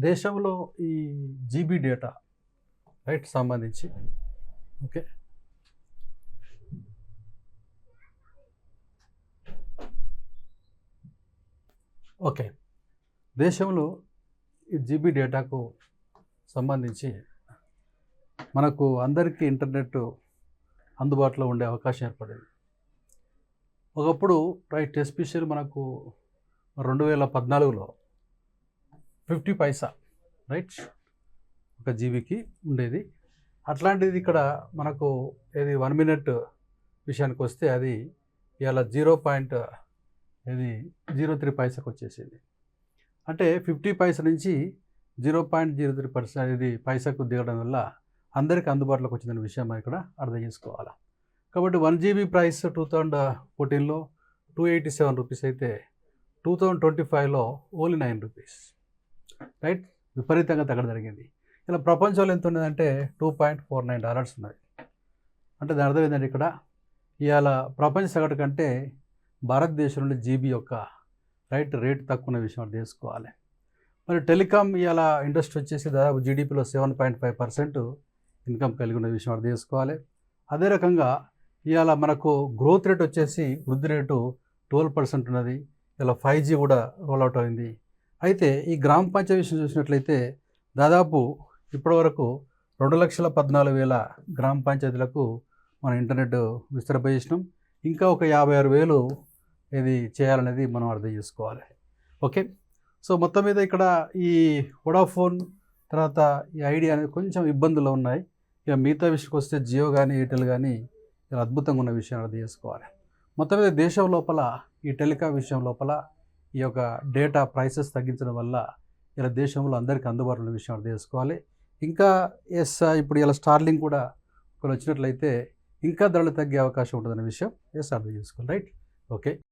దేశంలో ఈ GB data right సంబంధించి ఓకే ఓకే దేశంలో ఈ జీబీ డేటాకు సంబంధించి మనకు అందరికీ ఇంటర్నెట్ అందుబాటులో ఉండే అవకాశం ఏర్పడింది. ఒకప్పుడు రైట్ ఎస్పెషల్ మనకు 2014లో 50 పైసా రైట్ ఒక జీబీకి ఉండేది. అట్లాంటిది ఇక్కడ మనకు ఏది 1 మినిట్ విషయానికి వస్తే అది ఇవాళ 0.03 పైసాకు వచ్చేసింది. అంటే 50 పైసా నుంచి 0.03% ఇది పైసాకు దిగడం వల్ల అందరికీ అందుబాటులోకి వచ్చిన విషయం మనం ఇక్కడ అర్థం చేసుకోవాలి. కాబట్టి 1 జీబీ ప్రైస్ 2014లో 287 రూపీస్ అయితే 2025లో ఓన్లీ 9 రూపీస్ రైట్ విపరీతంగా తగ్గడం జరిగింది. ఇలా ప్రపంచంలో ఎంత ఉన్నదంటే $2.49 ఉన్నది. అంటే దాని అర్థం ఏంటంటే ఇక్కడ ఇవాళ ప్రపంచ సగటు కంటే భారతదేశంలో జీబీ యొక్క రేట్ తక్కువ ఉన్న విషయం అర్థం చేసుకోవాలి. మరి టెలికాం ఇవాళ ఇండస్ట్రీ వచ్చేసి దాదాపు జీడిపిలో 7.5% ఇన్కమ్ కలిగి ఉన్న విషయం అర్థం చేసుకోవాలి. అదే రకంగా ఇవాళ మనకు గ్రోత్ రేట్ వచ్చేసి వృద్ధి రేటు 12% ఉన్నది. ఇలా 5G కూడా రోల్అవుట్ అయింది. అయితే ఈ గ్రామ పంచాయతీ విషయం చూసినట్లయితే దాదాపు ఇప్పటివరకు 2,14,000 గ్రామ పంచాయతీలకు మనం ఇంటర్నెట్ విస్తరింపజేసినాం. ఇంకా ఒక 56,000 ఇది చేయాలనేది మనం అర్థం చేసుకోవాలి. ఓకే, సో మొత్తం మీద ఇక్కడ ఈ వోడాఫోన్ తర్వాత ఈ ఐడియా అనేది కొంచెం ఇబ్బందులు ఉన్నాయి. ఇక మిగతా విషయానికి వస్తే జియో కానీ ఎయిర్టెల్ కానీ ఇలా అద్భుతంగా ఉన్న విషయం అర్థం చేసుకోవాలి. మొత్తం మీద దేశం లోపల ఈ టెలికాం విషయం లోపల ఈ యొక్క డేటా ప్రైసెస్ తగ్గించడం వల్ల ఇలా దేశంలో అందరికీ అందుబాటులో ఉన్న విషయం అర్థం చేసుకోవాలి. ఇంకా ఇప్పుడు ఇలా స్టార్లింగ్ కూడా ఒకరు వచ్చినట్లయితే ఇంకా ధరలు తగ్గే అవకాశం ఉంటుందనే విషయం అర్థం చేసుకోవాలి. Right okay.